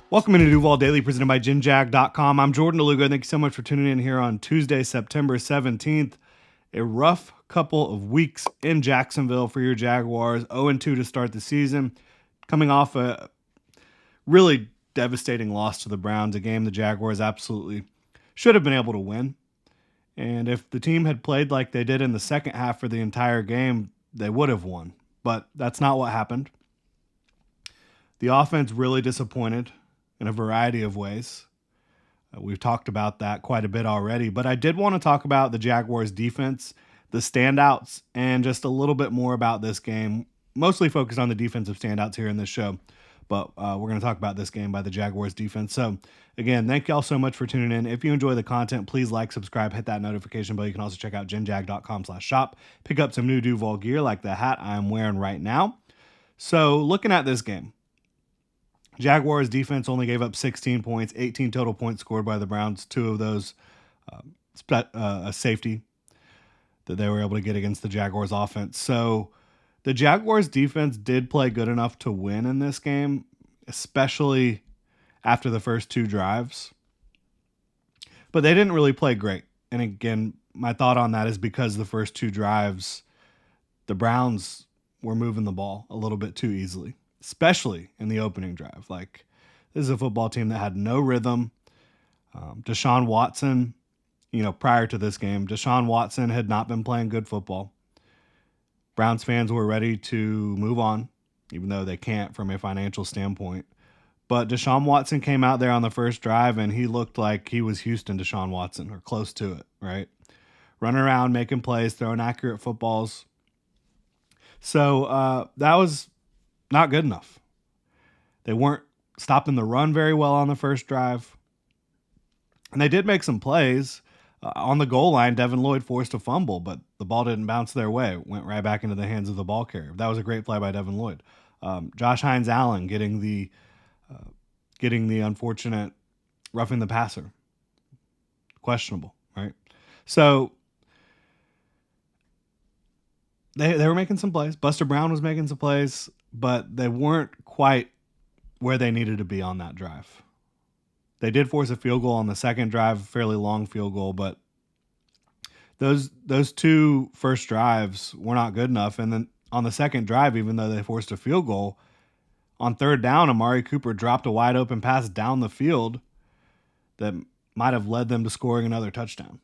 Welcome into Duval Daily, presented by GymJag.com. I'm Jordan DeLuga. Thank you so much for tuning in here on Tuesday, September 17th. A rough couple of weeks in Jacksonville for your Jaguars. 0-2 to start the season, coming off a really devastating loss to the Browns, a game the Jaguars absolutely should have been able to win. And if the team had played like they did in the second half for the entire game, they would have won. But that's not what happened. The offense really disappointed in a variety of ways. We've talked about that quite a bit already, but I did want to talk about the Jaguars defense, the standouts, and just a little bit more about this game, mostly focused on the defensive standouts here in this show. But we're going to talk about this game by the Jaguars defense. So, again, thank y'all so much for tuning in. If you enjoy the content, please like, subscribe, hit that notification bell. You can also check out gymjag.com/shop. Pick up some new Duval gear like the hat I'm wearing right now. So, looking at this game, Jaguars defense only gave up 16 points, 18 total points scored by the Browns. Two of those a safety that they were able to get against the Jaguars offense. So the Jaguars defense did play good enough to win in this game, especially after the first two drives. But they didn't really play great. And again, my thought on that is because the first two drives, the Browns were moving the ball a little bit too easily, especially in the opening drive. Like, this is a football team that had no rhythm. Deshaun Watson, prior to this game, Deshaun Watson had not been playing good football. Browns fans were ready to move on, even though they can't from a financial standpoint. But Deshaun Watson came out there on the first drive, and he looked like he was Houston Deshaun Watson, or close to it, right? Running around, making plays, throwing accurate footballs. So that was not good enough. They weren't stopping the run very well on the first drive. And they did make some plays. On the goal line, Devin Lloyd forced a fumble, but the ball didn't bounce their way. It went right back into the hands of the ball carrier. That was a great play by Devin Lloyd. Josh Hines-Allen getting the unfortunate roughing the passer. Questionable, right? So they were making some plays. Buster Brown was making some plays, but they weren't quite where they needed to be on that drive. They did force a field goal on the second drive, a fairly long field goal, but those two first drives were not good enough. And then on the second drive, even though they forced a field goal, on third down, Amari Cooper dropped a wide open pass down the field that might have led them to scoring another touchdown.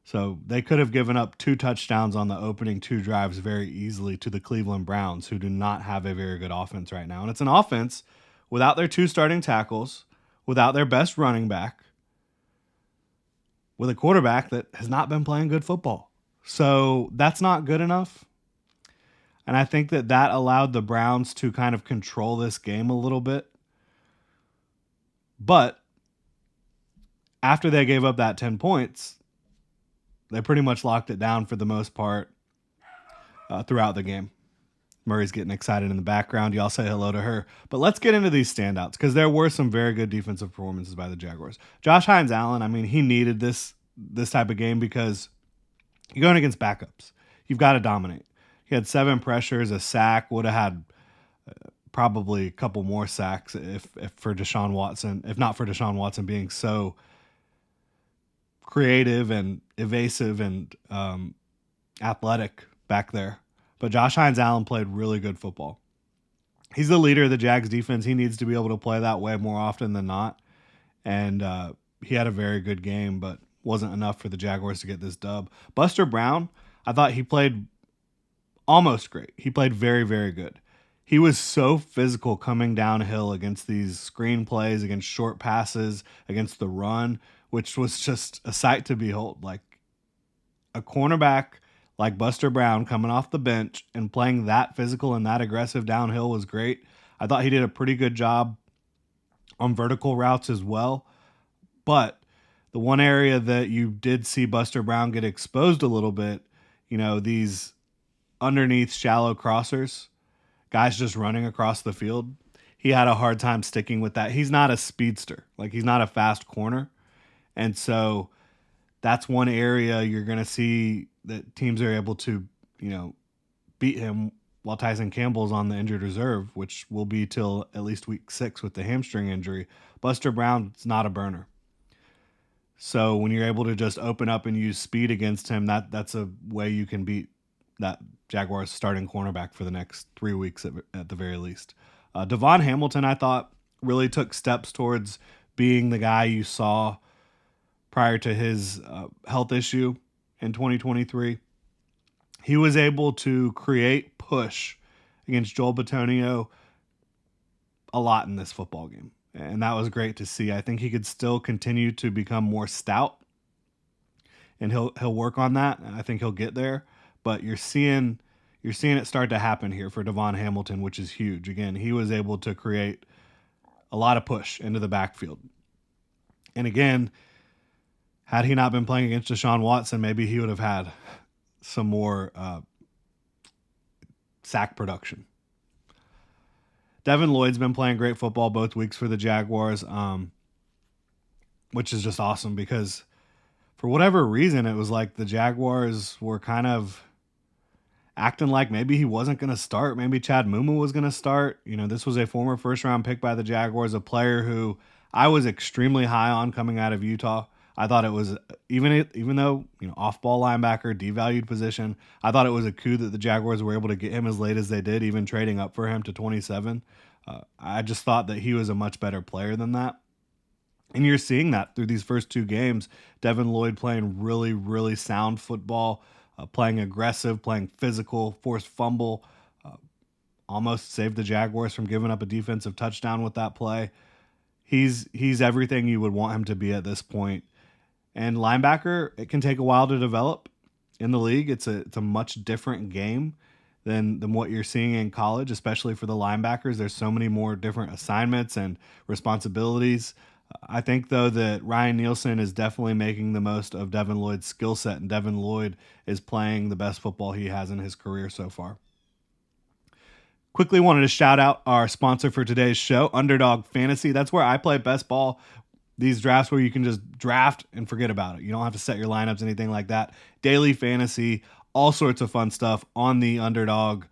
So they could have given up 2 touchdowns on the opening 2 drives very easily to the Cleveland Browns, who do not have a very good offense right now. And it's an offense without their 2 starting tackles, without their best running back, with a quarterback that has not been playing good football. So that's not good enough. And I think that allowed the Browns to kind of control this game a little bit. But after they gave up that 10 points, they pretty much locked it down for the most part throughout the game. Murray's getting excited in the background. Y'all say hello to her. But let's get into these standouts, because there were some very good defensive performances by the Jaguars. Josh Hines-Allen, I mean, he needed this type of game because you're going against backups. You've got to dominate. He had 7 pressures, a sack, would have had probably a couple more sacks if for Deshaun Watson, if not for Deshaun Watson being so creative and evasive and athletic back there. But Josh Hines-Allen played really good football. He's the leader of the Jags defense. He needs to be able to play that way more often than not. And he had a very good game, but wasn't enough for the Jaguars to get this dub. Buster Brown, I thought he played almost great. He played very, very good. He was so physical coming downhill against these screen plays, against short passes, against the run, which was just a sight to behold. Like, a cornerback like Buster Brown coming off the bench and playing that physical and that aggressive downhill was great. I thought he did a pretty good job on vertical routes as well. But the one area that you did see Buster Brown get exposed a little bit, these underneath shallow crossers, guys just running across the field. He had a hard time sticking with that. He's not a speedster. Like, he's not a fast corner. And so that's one area you're going to see that teams are able to, beat him while Tyson Campbell's on the injured reserve, which will be till at least week 6 with the hamstring injury. Buster Brown's not a burner. So when you're able to just open up and use speed against him, that's a way you can beat that Jaguars starting cornerback for the next 3 weeks at the very least. Devon Hamilton, I thought, really took steps towards being the guy you saw prior to his health issue in 2023. He was able to create push against Joel Bitonio a lot in this football game. And that was great to see. I think he could still continue to become more stout, and he'll work on that. I think he'll get there. But you're seeing it start to happen here for Devon Hamilton, which is huge. Again, he was able to create a lot of push into the backfield. And again, had he not been playing against Deshaun Watson, maybe he would have had some more sack production. Devin Lloyd's been playing great football both weeks for the Jaguars, which is just awesome because for whatever reason, it was like the Jaguars were kind of acting like maybe he wasn't going to start. Maybe Chad Muma was going to start. This was a former first-round pick by the Jaguars, a player who I was extremely high on coming out of Utah. I thought it was, even though, off-ball linebacker, devalued position, I thought it was a coup that the Jaguars were able to get him as late as they did, even trading up for him to 27. I just thought that he was a much better player than that. And you're seeing that through these first 2 games. Devin Lloyd playing really, really sound football, playing aggressive, playing physical, forced fumble, almost saved the Jaguars from giving up a defensive touchdown with that play. He's everything you would want him to be at this point. And linebacker, it can take a while to develop in the league. It's a much different game than what you're seeing in college, especially for the linebackers. There's so many more different assignments and responsibilities. I think, though, that Ryan Nielsen is definitely making the most of Devin Lloyd's skill set, and Devin Lloyd is playing the best football he has in his career so far. Quickly wanted to shout out our sponsor for today's show, Underdog Fantasy. That's where I play best ball. These drafts where you can just draft and forget about it. You don't have to set your lineups, anything like that. Daily fantasy, all sorts of fun stuff on the Underdog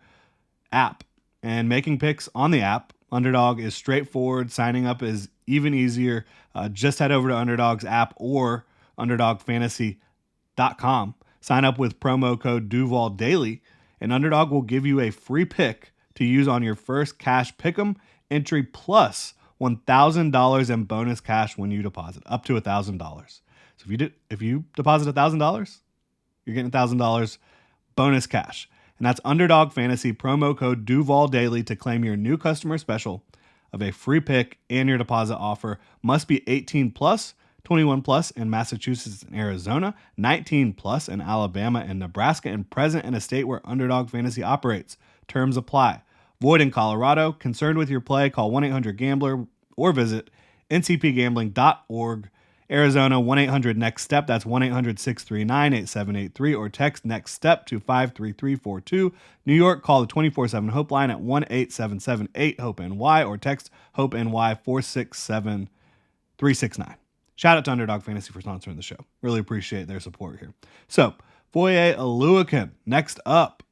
app. And making picks on the app, Underdog, is straightforward. Signing up is even easier. Just head over to Underdog's app or UnderdogFantasy.com. Sign up with promo code Duval Daily, and Underdog will give you a free pick to use on your first cash pick'em entry plus $1,000 in bonus cash when you deposit, up to $1,000. So if you deposit $1,000, you're getting $1,000 bonus cash. And that's Underdog Fantasy, promo code Duval Daily to claim your new customer special of a free pick and your deposit offer. Must be 18 plus, 21 plus in Massachusetts and Arizona, 19 plus in Alabama and Nebraska, and present in a state where Underdog Fantasy operates. Terms apply. Void in Colorado. Concerned with your play, call 1-800-GAMBLER or visit ncpgambling.org. Arizona, 1-800-NEXT-STEP. That's 1-800-639-8783 or text NEXT STEP to 53342. New York, call the 24/7 Hope line at 1-877-8-HOPE-NY or text HOPE-NY 467-369. Shout out to Underdog Fantasy for sponsoring the show. Really appreciate their support here. So, Foye Oluokun, next up.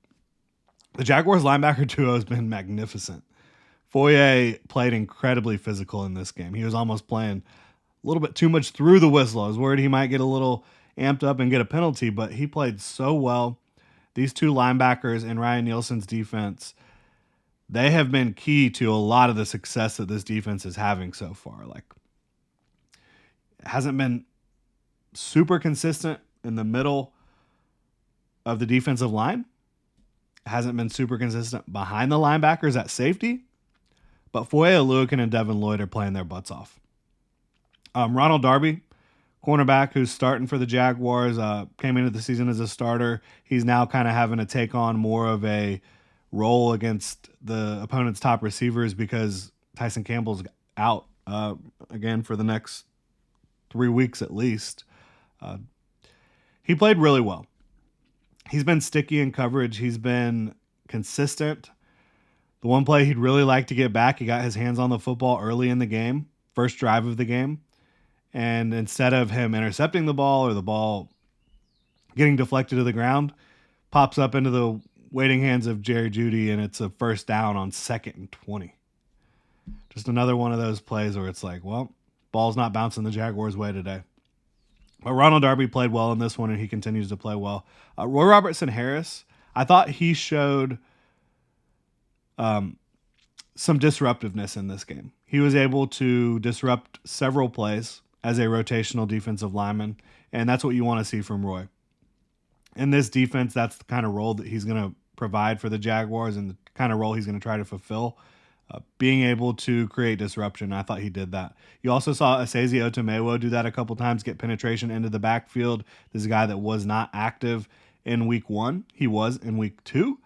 The Jaguars linebacker duo has been magnificent. Foye played incredibly physical in this game. He was almost playing a little bit too much through the whistle. I was worried he might get a little amped up and get a penalty, but he played so well. These 2 linebackers in Ryan Nielsen's defense, they have been key to a lot of the success that this defense is having so far. Like, it hasn't been super consistent in the middle of the defensive line. It hasn't been super consistent behind the linebackers at safety. But Foye Oluokun and Devin Lloyd are playing their butts off. Ronald Darby, cornerback who's starting for the Jaguars, came into the season as a starter. He's now kind of having to take on more of a role against the opponent's top receivers because Tyson Campbell's out again for the next 3 weeks at least. He played really well. He's been sticky in coverage. He's been consistent. The one play he'd really like to get back, he got his hands on the football early in the game, first drive of the game. And instead of him intercepting the ball or the ball getting deflected to the ground, pops up into the waiting hands of Jerry Jeudy, and it's a first down on 2nd and 20. Just another one of those plays where it's like, well, ball's not bouncing the Jaguars' way today. But Ronald Darby played well in this one, and he continues to play well. Roy Robertson Harris, I thought he showed some disruptiveness in this game. He was able to disrupt several plays as a rotational defensive lineman, and that's what you want to see from Roy. In this defense, that's the kind of role that he's going to provide for the Jaguars and the kind of role he's going to try to fulfill. Being able to create disruption, I thought he did that. You also saw Asezi Otomewo do that a couple times, get penetration into the backfield. This is a guy that was not active in week 1. He was in week 2.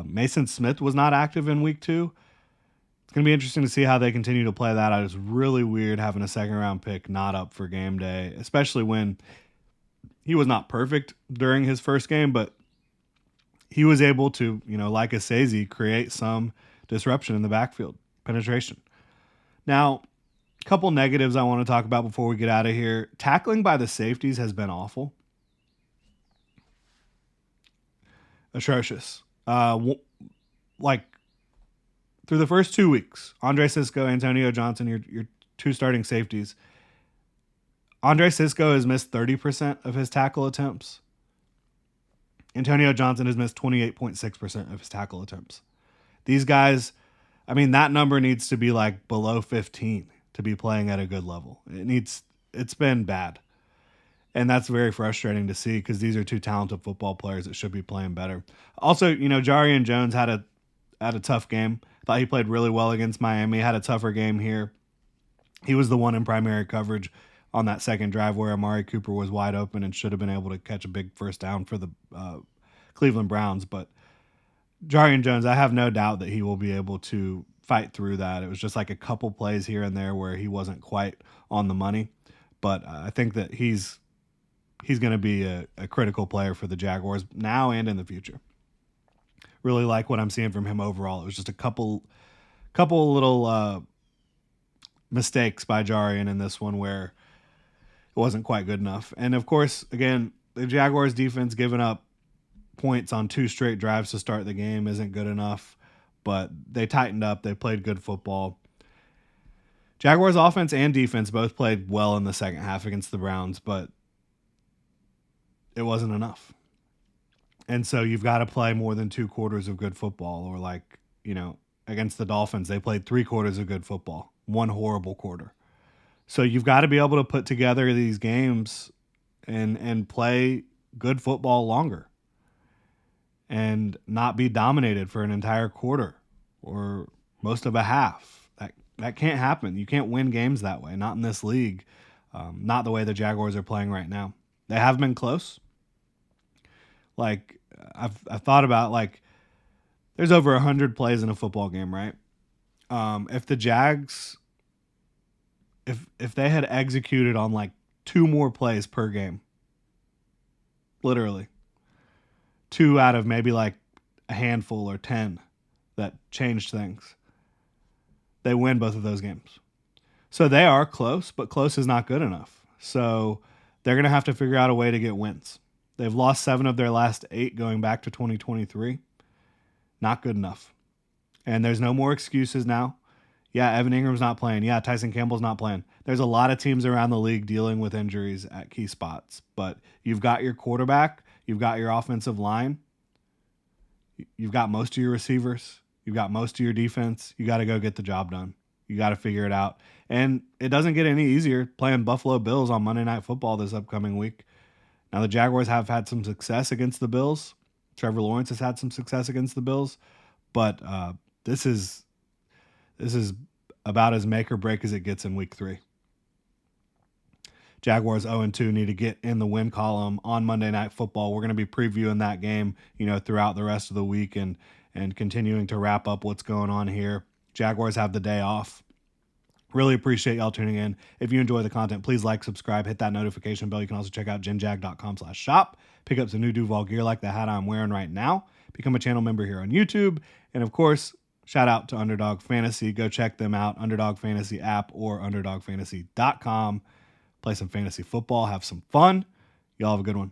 Mason Smith was not active in week 2. It's going to be interesting to see how they continue to play that out. It's really weird having a second-round pick not up for game day, especially when he was not perfect during his first game, but he was able to, like Asezi, create some disruption in the backfield, penetration. Now, a couple negatives I want to talk about before we get out of here. Tackling by the safeties has been awful. Atrocious. Like, through the first 2 weeks, Andre Cisco, Antonio Johnson, your two starting safeties. Andre Cisco has missed 30% of his tackle attempts. Antonio Johnson has missed 28.6% of his tackle attempts. These guys, that number needs to be like below 15 to be playing at a good level. It's been bad. And that's very frustrating to see because these are two talented football players that should be playing better. Also, Jarian Jones had a tough game. Thought he played really well against Miami. Had a tougher game here. He was the one in primary coverage on that second drive where Amari Cooper was wide open and should have been able to catch a big first down for the Cleveland Browns. But Jarian Jones, I have no doubt that he will be able to fight through that. It was just like a couple plays here and there where he wasn't quite on the money. But I think that he's going to be a critical player for the Jaguars now and in the future. Really like what I'm seeing from him overall. It was just a couple little mistakes by Jarian in this one where it wasn't quite good enough. And of course, again, the Jaguars defense giving up points on 2 straight drives to start the game isn't good enough, but they tightened up. They played good football. Jaguars offense and defense both played well in the second half against the Browns, but it wasn't enough. And so you've got to play more than 2 quarters of good football, or against the Dolphins, they played 3 quarters of good football, 1 horrible quarter. So you've got to be able to put together these games and play good football longer and not be dominated for an entire quarter or most of a half. That can't happen. You can't win games that way, not in this league, not the way the Jaguars are playing right now. They have been close. Like, I've thought about, there's over 100 plays in a football game, right? If the Jags, if they had executed on 2 more plays per game, literally 2 out of maybe a handful or 10 that changed things, they win both of those games. So they are close, but close is not good enough. So they're going to have to figure out a way to get wins. They've lost 7 of their last 8 going back to 2023. Not good enough. And there's no more excuses now. Yeah, Evan Ingram's not playing. Yeah, Tyson Campbell's not playing. There's a lot of teams around the league dealing with injuries at key spots. But you've got your quarterback. You've got your offensive line. You've got most of your receivers. You've got most of your defense. You got to go get the job done. You got to figure it out. And it doesn't get any easier playing Buffalo Bills on Monday Night Football this upcoming week. Now, the Jaguars have had some success against the Bills. Trevor Lawrence has had some success against the Bills. But this is about as make or break as it gets in week 3. Jaguars 0-2 need to get in the win column on Monday Night Football. We're going to be previewing that game, throughout the rest of the week and continuing to wrap up what's going on here. Jaguars have the day off. Really appreciate y'all tuning in. If you enjoy the content, please like, subscribe, hit that notification bell. You can also check out jinjag.com/shop. Pick up some new Duval gear like the hat I'm wearing right now. Become a channel member here on YouTube. And of course, shout out to Underdog Fantasy. Go check them out, Underdog Fantasy app or underdogfantasy.com. Play some fantasy football, have some fun. Y'all have a good one.